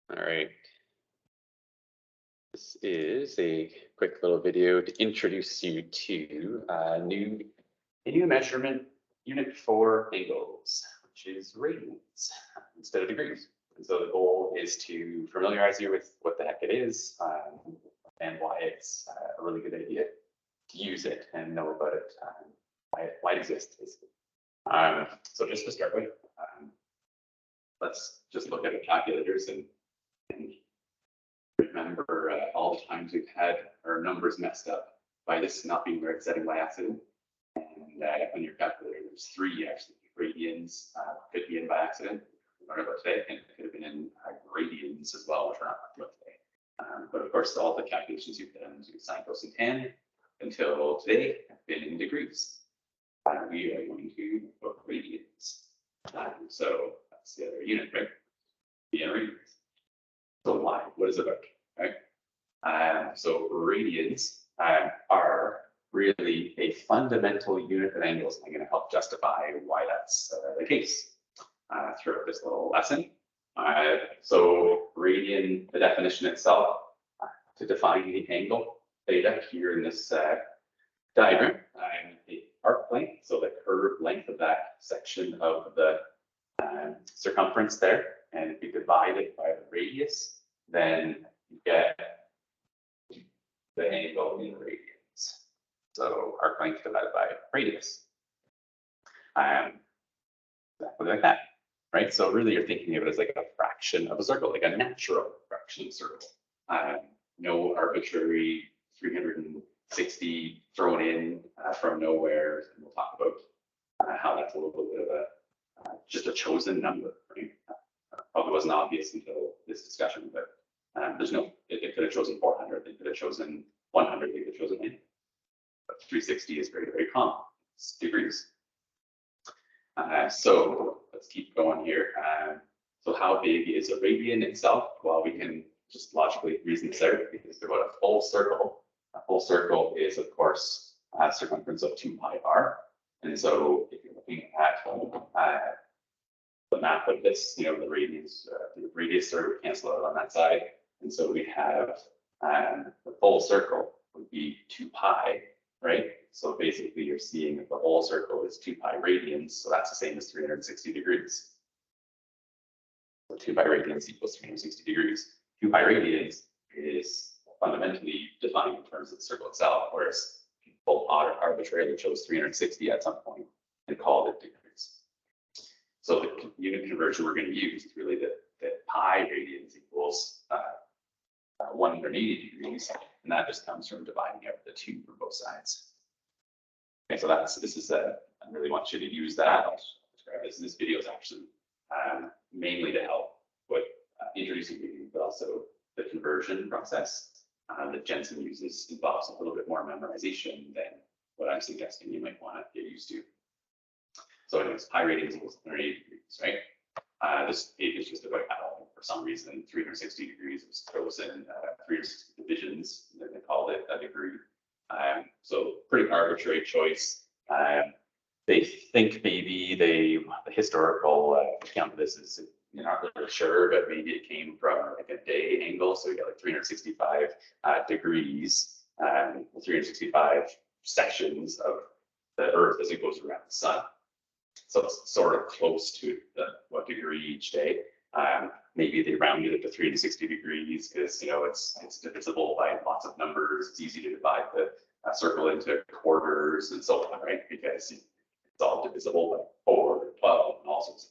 All right. This is a quick little video to introduce you to a new measurement unit for angles, which is radians instead of degrees. And so the goal is to familiarize you with what the heck it is and why it's a really good idea to use it and know about it, why it exists, basically. So just to start with, let's just look at the calculators and remember all the times we've had our numbers messed up by this not being the right setting by accident. And on your calculator, there's 3 actually radians could be in by accident. We learned about today, and it could have been in radians as well, which we're not talking about today. But of course, all the calculations you've done using sine, cos, and tan until today have been in degrees. We are going to put radians. So that's the other unit, right? The radians. So why? What is it about? Right? So radians are really a fundamental unit of angles. I'm going to help justify why that's the case throughout this little lesson. So radian, the definition itself, to define the angle theta here in this diagram, the arc length, so the curved length of that section of the circumference there, and if you divide it by the radius, then you get the angle in radians. So arc length divided by radius. Exactly like that, right? So really you're thinking of it as like a fraction of a circle, like a natural fraction of a circle. No arbitrary 360 thrown in from nowhere. And we'll talk about how that's a little bit of a just a chosen number, right? Probably wasn't obvious until this discussion, but there's no, it could have chosen 400, they could have chosen 100, they could have chosen 80. But 360 is very, very common. It's degrees. So let's keep going here. So how big is a radian itself? Well, we can just logically reason this out because they're about a full circle. A full circle is, of course, a circumference of 2 pi r. And so if you're looking at the map of this, the radius sort of cancel out on that side. And so we have the full circle would be 2 pi, right? So basically you're seeing that the whole circle is 2 pi radians. So that's the same as 360 degrees. So 2 pi radians equals 360 degrees. 2 pi radians is fundamentally defined in terms of the circle itself, whereas people arbitrarily chose 360 at some point and called it degrees. So the unit conversion we're going to use is really that pi radians equals 180 degrees, and that just comes from dividing out the 2 from both sides. Okay, so I really want you to use that. I'll describe this. This video is actually mainly to help with introducing you, but also the conversion process that Jensen uses involves a little bit more memorization than what I'm suggesting you might want to get used to. So anyways, pi radians equals 180 degrees, right? This page is just about how, for some reason, 360 degrees was chosen, 360 divisions, and they called it a degree. So pretty arbitrary choice. They think maybe the historical account of this is, you're not really sure, but maybe it came from like a day angle. So you got like 365 degrees, 365 sections of the Earth as it goes around the sun. So it's sort of close to what degree each day. Maybe they rounded it to 360 degrees because it's divisible by lots of numbers. It's easy to divide the circle into quarters and so on, right? Because it's all divisible by 4, 12, and all sorts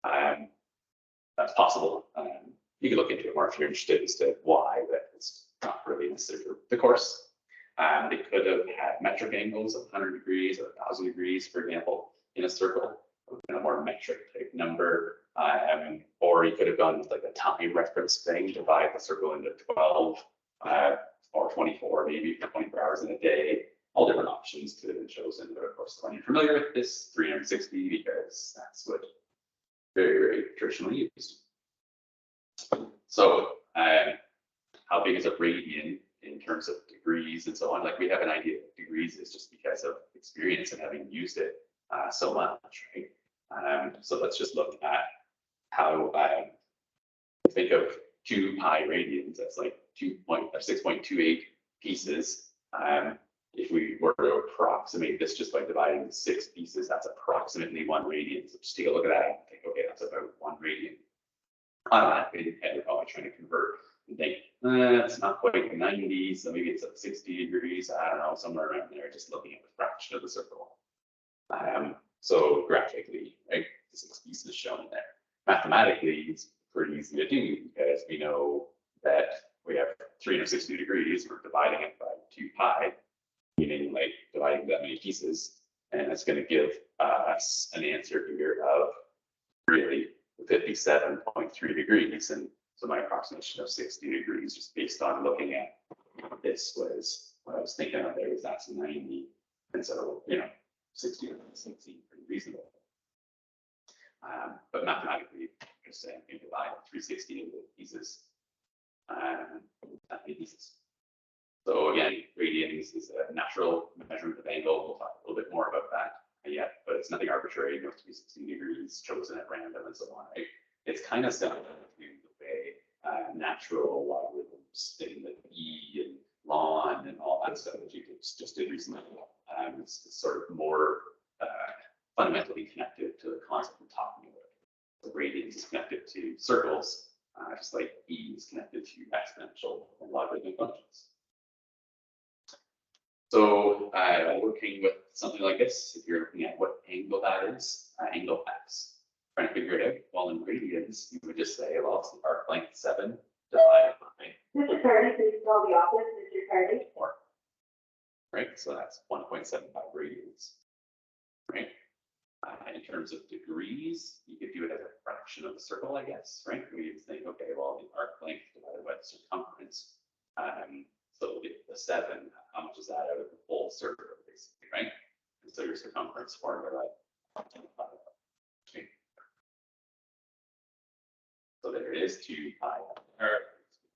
of things. That's possible. You can look into it more if you're interested as to why, but it's not really necessary for the course. They could have had metric angles of 100 degrees or 1,000 degrees, for example, in a circle, a more metric type number. Or you could have gone with like a time reference thing, divide the circle into 12 or 24, maybe 24 hours in a day. All different options could have been chosen. But of course, when you're familiar with this, 360, because that's what very, very traditionally used. So how big is a radian in terms of degrees and so on? Like we have an idea of degrees is just because of experience and having used it so much, right? So let's just look at how think of 2 pi radians, that's like 6.28 pieces. If we were to approximate this just by dividing the 6 pieces, that's approximately 1 radian. So just take a look at that and think, okay, that's about 1 radian. Automatically, you're probably trying to convert and think, it's not quite 90, so maybe it's at 60 degrees. I don't know, somewhere around there, just looking at the fraction of the circle. So graphically, right, the 6 pieces shown there. Mathematically, it's pretty easy to do because we know that we have 360 degrees. We're dividing it by 2 pi, meaning like dividing that many pieces, and it's going to give us an answer here of really 57.3 degrees. And so my approximation of 60 degrees, just based on looking at this, was what I was thinking of there, was that's 90. And so, 60 seems pretty reasonable. But mathematically, just saying, you divide 360 into pieces, that many pieces. So again, radians is a natural measurement of angle. We'll talk a little bit more about that yet, but it's nothing arbitrary. 360 degrees chosen at random and so on. Right? It's kind of similar to the way natural logarithms in the E and ln and all that stuff that you just did recently. It's sort of more fundamentally connected to the concept we're talking about. The radians is connected to circles, just like E is connected to exponential and logarithmic functions. So working with something like this, if you're looking at what angle that is, angle x, trying to figure it out, well, in radians, you would just say, well, it's the arc length 7 divided by. Mr. Cardi, please call the office, Mr. Cardi. 4. Right, so that's 1.75 radians. Right. In terms of degrees, you could do it as a fraction of the circle, I guess. Right, we think, okay, well, the arc length divided by the circumference. So the 7, how much is that out of the full circle, basically, right? And so your circumference formula. So there it is, 2 pi r,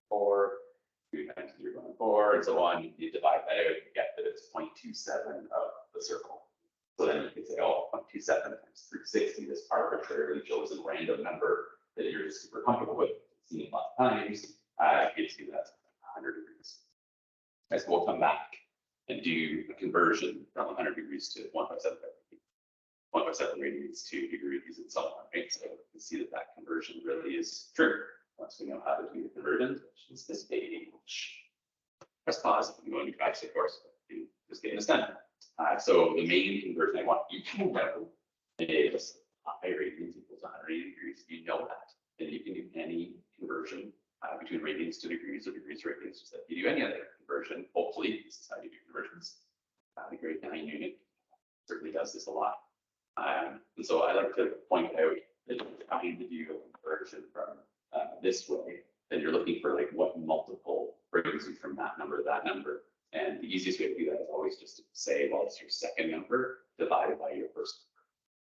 4, 2 times 0.4, and so on. You divide that out, you get that it's 0.27 of the circle. So then you can say, oh, 0.27 times 360, this arbitrarily chosen random number that you're just super comfortable with, seen it lots of times, gives you that 100 degrees. As we'll come back and do a conversion from 100 degrees to 1.7 radians to degrees and so on, right? So you can see that that conversion really is true once we know how to do the conversion, which is this page. Press pause if you want to practice, of course, just getting this done. So the main conversion I want you to know is pi radians equals 180 degrees. You know that, and you can do any conversion between radians to degrees or degrees to radians, just like you do any other conversion. Hopefully, this is how you do conversions. The grade 9 unit certainly does this a lot. And so I like to point out that if you're trying to do a conversion from this way, then you're looking for like what multiple brings you from that number to that number. And the easiest way to do that is always just to say, well, it's your second number divided by your first number.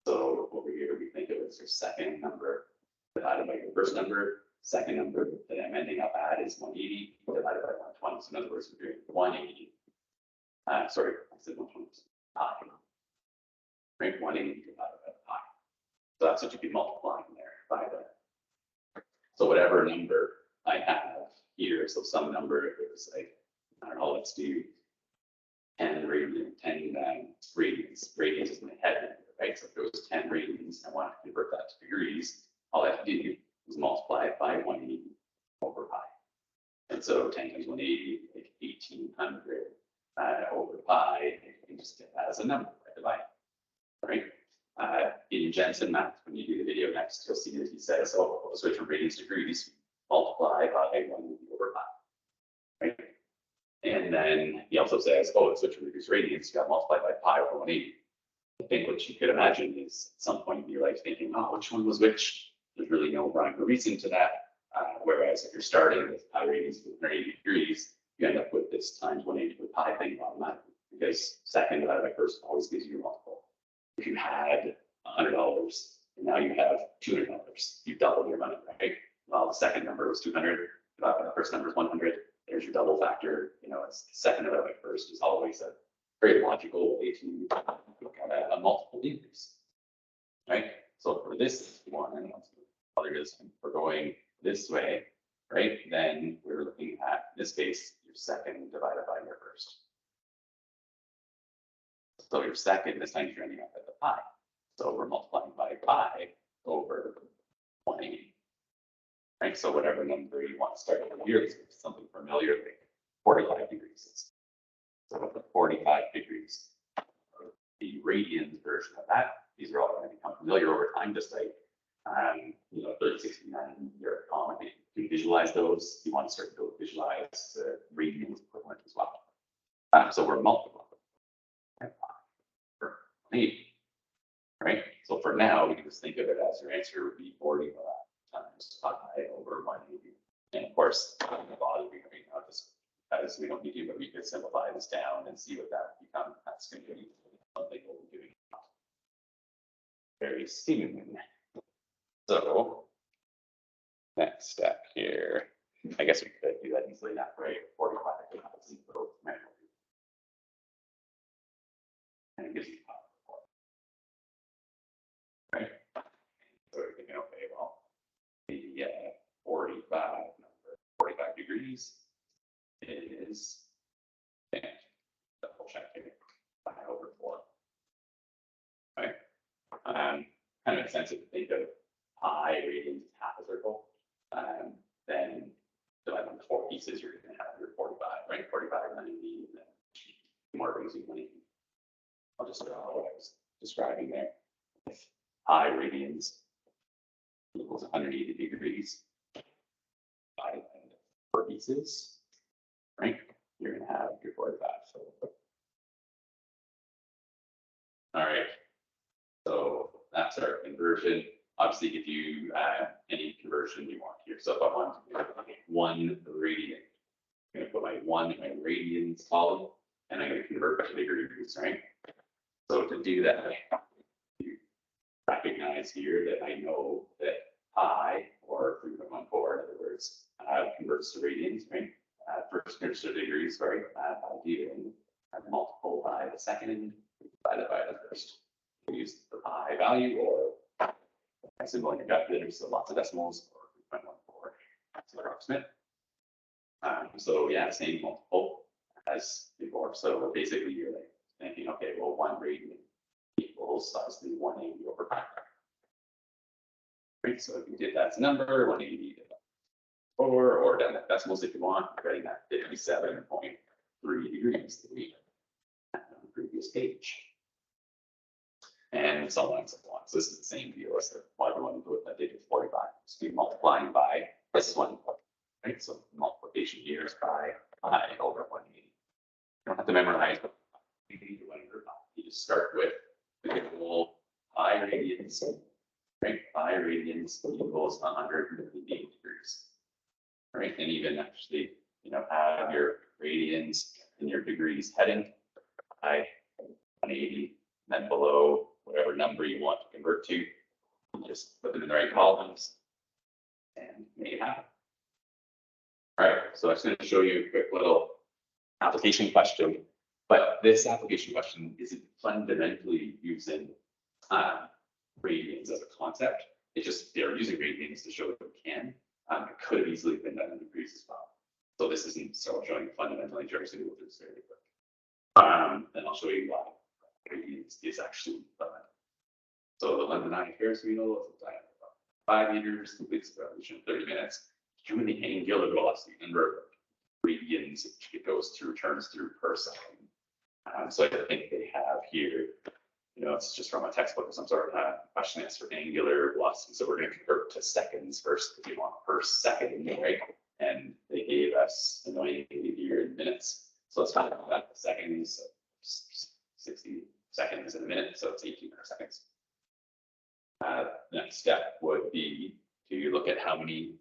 So over here, we think of it as your second number divided by your first number. Second number that I'm ending up at is 180 divided by 120. So in other words, we're doing 180. Sorry, I said 120. Pi. Right, 180 divided by pi. So that's what you'd be multiplying there by there. So whatever number I have here, so some number, if it was like, I don't know, let's do 10 radians. Radians is my head number, right? So if it was 10 radians, I wanted to convert that to degrees. All I have to do is multiply it by 180 over pi. And so 10 times 180, like 1800 over pi, you can just get that as a number, divide. Right? In Jensen math, when you do the video next, you'll see that he says, oh, we'll switch from radians to degrees, multiply by 180 over pi. Right? And then he also says, oh, let's switch from degrees to radians, you got to multiply by pi over 180. I think what you could imagine is at some point in your life thinking, oh, which one was which? There's really no rhyme or reason to that. Whereas if you're starting with pi radians with 180 degrees, you end up with this times 180 with pi thing automatically, because second divided by first always gives you a multiple. If you had $100 and now you have $200, you've doubled your money, right? Well, the second number was 200, the first number is 100. There's your double factor. It's second divided by first is always a very logical way to look at a multiple increase, right? So for this one, other is we're going this way, right? So your second, this time you're ending up at the pi. So we're multiplying by pi over 180. Right, so whatever number you want to start with here is something familiar, like 45 degrees. So the 45 degrees. The radians version of that, these are all going to become familiar over time, just like 3069, your common. You can visualize those. You want to start to visualize the radians equivalent as well. So we're multiplying for 80, right? So for now, we can just think of it as your answer would be 45 times pi over 180. And of course, the bottom, just as we don't need to, but we could simplify this down and see what that would become. That's going to be something we'll be doing very soon. So next step here, I guess we could do that easily enough, right? 45 and it gives you right? So we're thinking, okay, well, the 45 degrees is, double check here, pi over 4. Right? Kind of makes sense if you think of pi radians as half a circle. Then divide them into 4 pieces, you're going to have your 45, right? 45, 90, and then more brings you 180. I'll just draw what I was describing there. If pi radians equals 180 degrees, divided into 4 pieces, right? You're going to have your 45. So, all right. So that's our conversion. Obviously, if you any conversion you want here. So if I want to do 1 radian, I'm going to put my 1 in my radians column, and I'm going to convert to degrees, right? So to do that, you recognize here that I know that pi, or 3.14, in other words, converts to radians, right? First converts to degrees, sorry, by doing a multiple by the second, divided by the first. We use the pi value or a symbol in your calculator, so lots of decimals, or 3.14, so approximate. So yeah, same multiple as before. So basically, you're like thinking, okay, well, 1 radian equals obviously 180 over pi. Right, so if you did that as a number, 180 or down the decimals if you want, writing that 57.3 degrees that we had on the previous page. And so on and so on. So this is the same deal as the one with that digit 45. So you're multiplying by this one, right? So multiplication here is by pi over 180. You don't have to memorize you just start with the whole pi radians, right? Pi radians equals 180 degrees, right? And even actually, have your radians and your degrees heading by 180, and then below whatever number you want to convert to, you just put them in the right columns and make it happen. All right, so I'm just going to show you a quick little application question, but this application question isn't fundamentally using radians as a concept. It's just they're using radians to show that we can. It could have easily been done in degrees as well. So this isn't so showing fundamentally, Jerry's going to go through this very quick. Then I'll show you why radians is actually fundamental. So the London Eye Ferris wheel is a diameter of 5 meters, completes the revolution in 30 minutes. Given the angular velocity, number of radians it goes through, turns through per second. So I think they have here, it's just from a textbook or some sort of question answer for angular velocity. So we're going to convert to seconds first if you want per second, right? And they gave us annoyingly here in minutes. So let's find out that seconds, 60 seconds in a minute, so it's 18 seconds. Next step would be to look at how many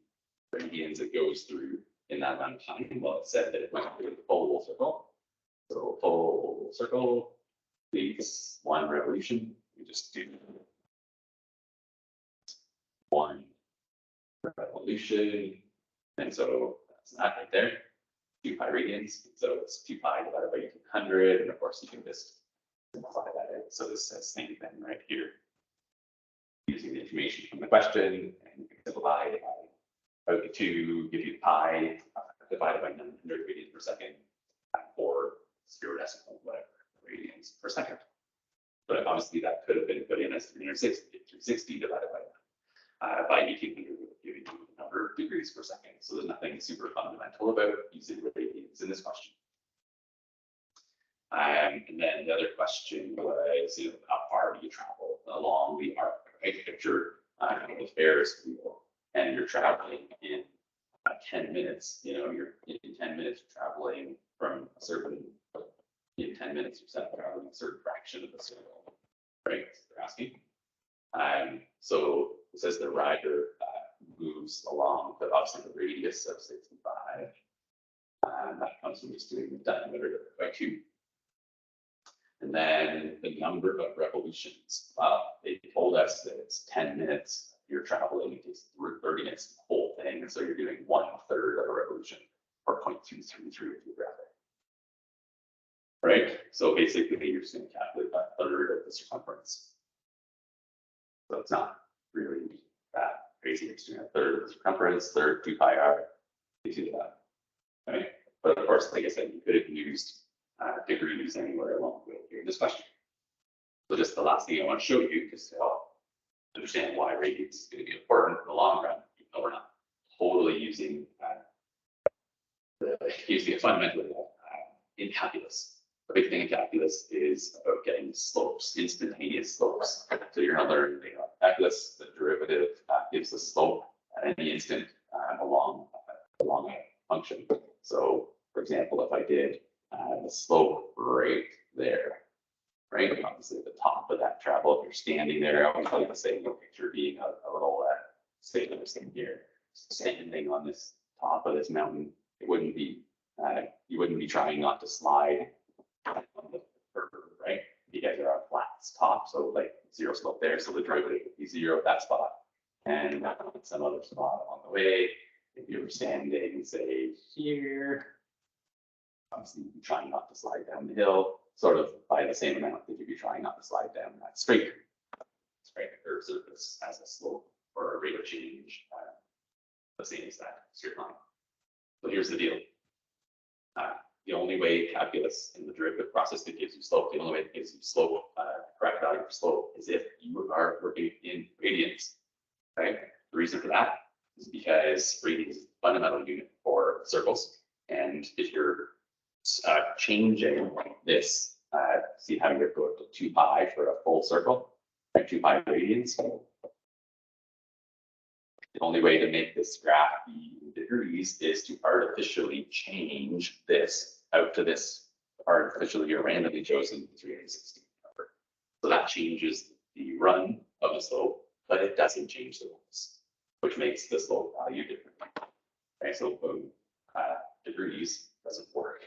radians it goes through in that amount of time. Well, it said that it went through the full circle. So full circle leads 1 revolution. We just do 1 revolution. And so that's that right there. 2 pi radians. So it's 2 pi divided by 1800. And of course, you can just simplify that out. So this says same thing right here. Using the information from the question, and you can simplify it by 2, give you pi divided by 900 radians per second, or 0 decimal, whatever, radians per second. But obviously that could have been put in as 360 divided by 1800 would give you the number of degrees per second. So there's nothing super fundamental about using radians in this question. And then the other question was, how far do you travel along the arc? Right? Picture the Ferris wheel, and you're traveling in 10 minutes. You're in 10 minutes traveling from a certain. In 10 minutes, you're traveling a certain fraction of the circle, right? They're asking. So it says the rider moves along, but obviously the radius of 65. That comes from just doing the diameter by 2. And then the number of revolutions. They told us that it's 10 minutes. You're traveling, it takes 30 minutes the whole thing. And so you're doing 1/3 of a revolution, or 0.233 if you graph it. Right? So basically, you're just going to calculate 1/3 of the circumference. So it's not really that crazy. It's doing 1/3 of the circumference, 1/3 2 pi r. You see that. Right? But of course, like I said, you could have used degrees anywhere along the way here in this question. So just the last thing I want to show you, just to help understand why radius is going to be important in the long run, even though we're not totally using it fundamentally in calculus. The big thing in calculus is about getting slopes, instantaneous slopes. So you're going to learn calculus, the derivative gives the slope at any instant along a function. So for example, if I did the slope right there, right? Obviously at the top of that travel, if you're standing there, I always like to say, picture being a little thing here, standing on this top of this mountain. It wouldn't be, you wouldn't be trying not to slide on the curve, right? Because there are flat top, so like 0 slope there, so the derivative would be 0 at that spot, and some other spot along the way. If you were standing, say here, obviously you'd be trying not to slide down the hill, sort of by the same amount that you'd be trying not to slide down that straight curved surface as a slope or a rate of change, the same as that straight line. So here's the deal. The only way calculus in the derivative process that gives you slope, the only way that gives you slope, correct value for slope, is if you are working in radians. Okay. The reason for that is because radians is the fundamental unit for circles, and if you're changing this, see how you go to 2 pi for a full circle, like 2 pi radians. The only way to make this graph be in degrees is to artificially change this out to this artificially or randomly chosen 360 number. So that changes the run of the slope, but it doesn't change the rules, which makes the slope value different. Okay, so degrees doesn't work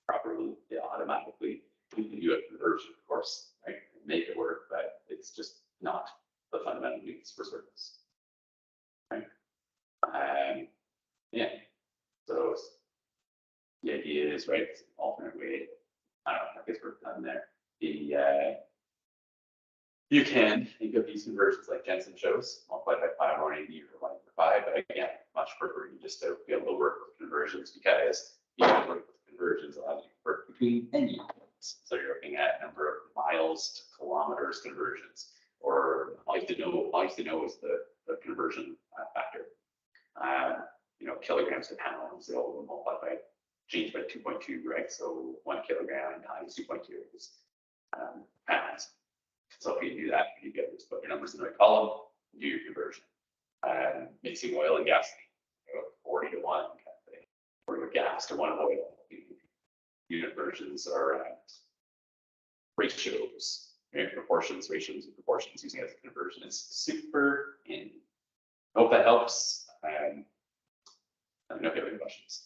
properly, automatically. We can do a conversion, of course, right? Make it work, but it's just not the fundamental units for circles. Right? Yeah. So the idea is, right, it's an alternate way. I don't know, I guess we're done there. You can think of these conversions like Jensen shows, multiplied by 5 or 80 or 1 over 5, but again, much prefer you just to be able to work with conversions, because you can work with conversions allows you to work between any units. So you're looking at number of miles to kilometers conversions, or all you have to know is the conversion factor. Kilograms to pounds, they'll multiply by change by 2.2, right? So 1 kilogram times 2.2 is pounds. So if you do that, you get just put your numbers in the right column, do your conversion. Mixing oil and gas, 40 to 1 kind of thing, or your gas to 1 oil. Unit versions are ratios, proportions, ratios, and proportions using it as a conversion is super handy. Hope that helps. I don't know if you have any questions.